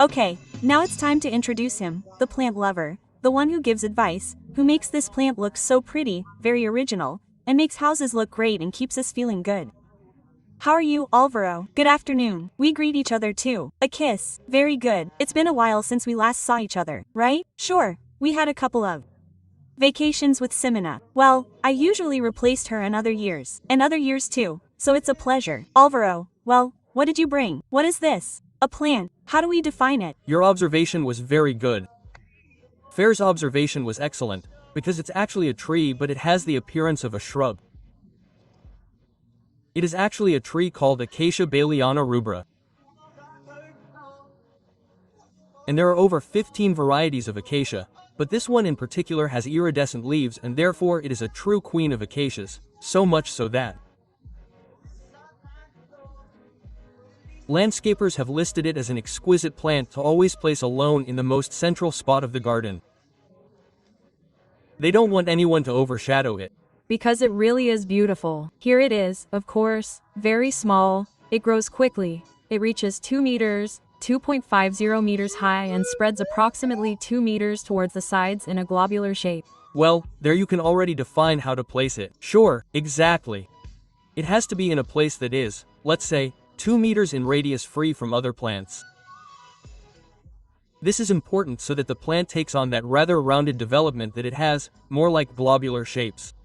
Okay, now it's time to introduce him, the plant lover, the one who gives advice, who makes this plant look so pretty, very original, and makes houses look great and keeps us feeling good. How are you, Alvaro? Good afternoon. We greet each other too. A kiss. Very good. It's been a while since we last saw each other, right? Sure. We had a couple of vacations with Simona. Well, I usually replaced her in other years, and other years too, so it's a pleasure. Alvaro, well, what did you bring? What is this? A plant. How do we define it? Your observation was very good. Fair's observation was excellent, because it's actually a tree but it has the appearance of a shrub. It is actually a tree called Acacia Baileyana rubra. And there are over 15 varieties of acacia, but this one in particular has iridescent leaves and therefore it is a true queen of acacias, so much so that landscapers have listed it as an exquisite plant to always place alone in the most central spot of the garden. They don't want anyone to overshadow it. Because it really is beautiful. Here it is, of course, very small, it grows quickly, it reaches 2 meters, 2.50 meters high and spreads approximately 2 meters towards the sides in a globular shape. Well, there you can already define how to place it. Sure, exactly. It has to be in a place that is, let's say, 2 meters in radius free from other plants. This is important so that the plant takes on that rather rounded development that it has, more like globular shapes.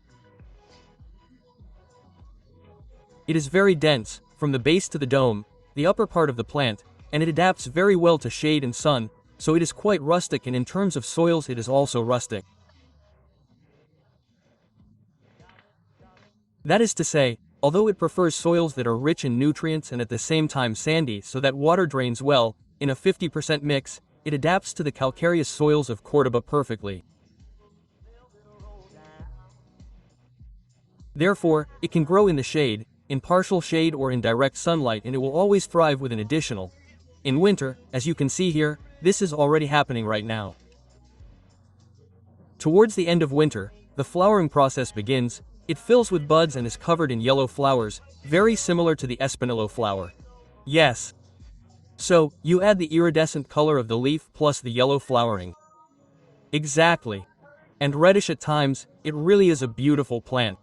It is very dense, from the base to the dome, the upper part of the plant, and it adapts very well to shade and sun, so it is quite rustic and in terms of soils it is also rustic. That is to say, although it prefers soils that are rich in nutrients and at the same time sandy so that water drains well, in a 50% mix, it adapts to the calcareous soils of Cordoba perfectly. Therefore, it can grow in the shade, in partial shade or in direct sunlight, and it will always thrive with an additional. In winter, as you can see here, this is already happening right now. Towards the end of winter, the flowering process begins, it fills with buds and is covered in yellow flowers, very similar to the espinillo flower. Yes. So, you add the iridescent color of the leaf plus the yellow flowering. Exactly. And reddish at times, it really is a beautiful plant.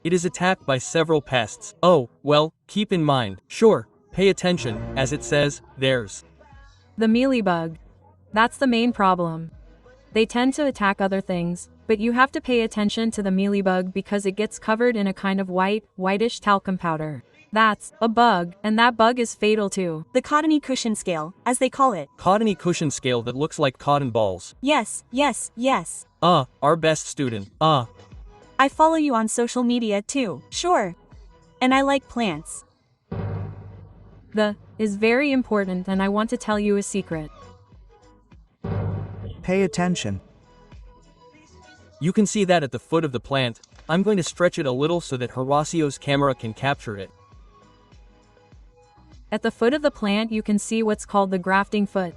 It is attacked by several pests. Oh, well, keep in mind. Sure, pay attention, as it says, there's The mealybug. That's the main problem. They tend to attack other things, but you have to pay attention to the mealybug because it gets covered in a kind of whitish talcum powder. That's a bug, and that bug is fatal too. The cottony cushion scale, as they call it. Cottony cushion scale that looks like cotton balls. Yes, yes, yes. Our best student. I follow you on social media too, sure. And I like plants. The is very important and I want to tell you a secret. Pay attention. You can see that at the foot of the plant. I'm going to stretch it a little so that Horacio's camera can capture it. At the foot of the plant you can see what's called the grafting foot.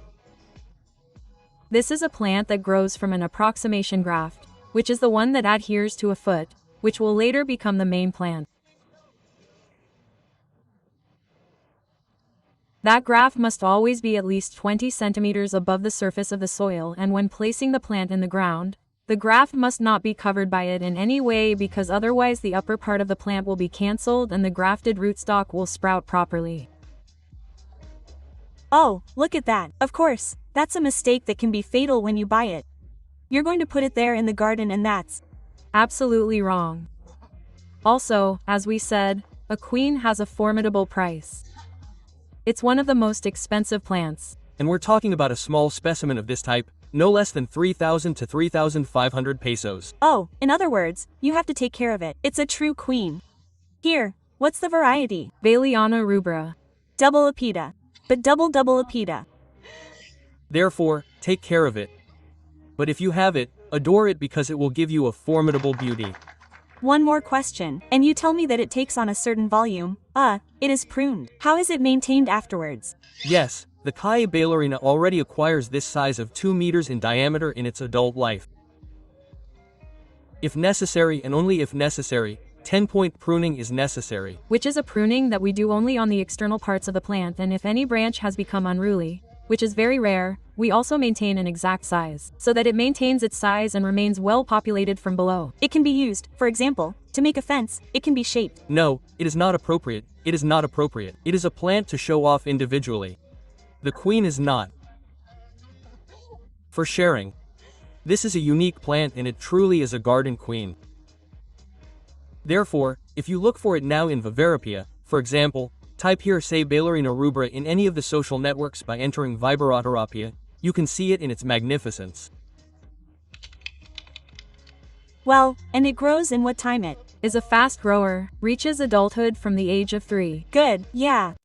This is a plant that grows from an approximation graft, which is the one that adheres to a foot, which will later become the main plant. That graft must always be at least 20 centimeters above the surface of the soil, and when placing the plant in the ground, the graft must not be covered by it in any way because otherwise the upper part of the plant will be cancelled and the grafted rootstock will sprout properly. Oh, look at that. Of course, that's a mistake that can be fatal when you buy it. You're going to put it there in the garden and that's absolutely wrong. Also, as we said, a queen has a formidable price. It's one of the most expensive plants. And we're talking about a small specimen of this type, no less than 3,000 to 3,500 pesos. Oh, in other words, you have to take care of it. It's a true queen. Here, what's the variety? Baileyana rubra. Double apida. But double apida. Therefore, take care of it. But if you have it, adore it because it will give you a formidable beauty. One more question, and you tell me that it takes on a certain volume. It is pruned. How is it maintained afterwards? Yes, the Cada Baileyana already acquires this size of 2 meters in diameter in its adult life. If necessary and only if necessary, 10-point pruning is necessary. Which is a pruning that we do only on the external parts of the plant, and if any branch has become unruly, which is very rare, we also maintain an exact size, so that it maintains its size and remains well populated from below. It can be used, for example, to make a fence. It can be shaped. No, it is not appropriate. It is not appropriate. It is a plant to show off individually. The queen is not for sharing. This is a unique plant and it truly is a garden queen. Therefore, if you look for it now in Viveroterapia, for example, type here say Baileyana Rubra in any of the social networks by entering Viveroterapia, you can see it in its magnificence. Well, and it grows in what time it Is a fast grower, reaches adulthood from the age of 3. Good, yeah.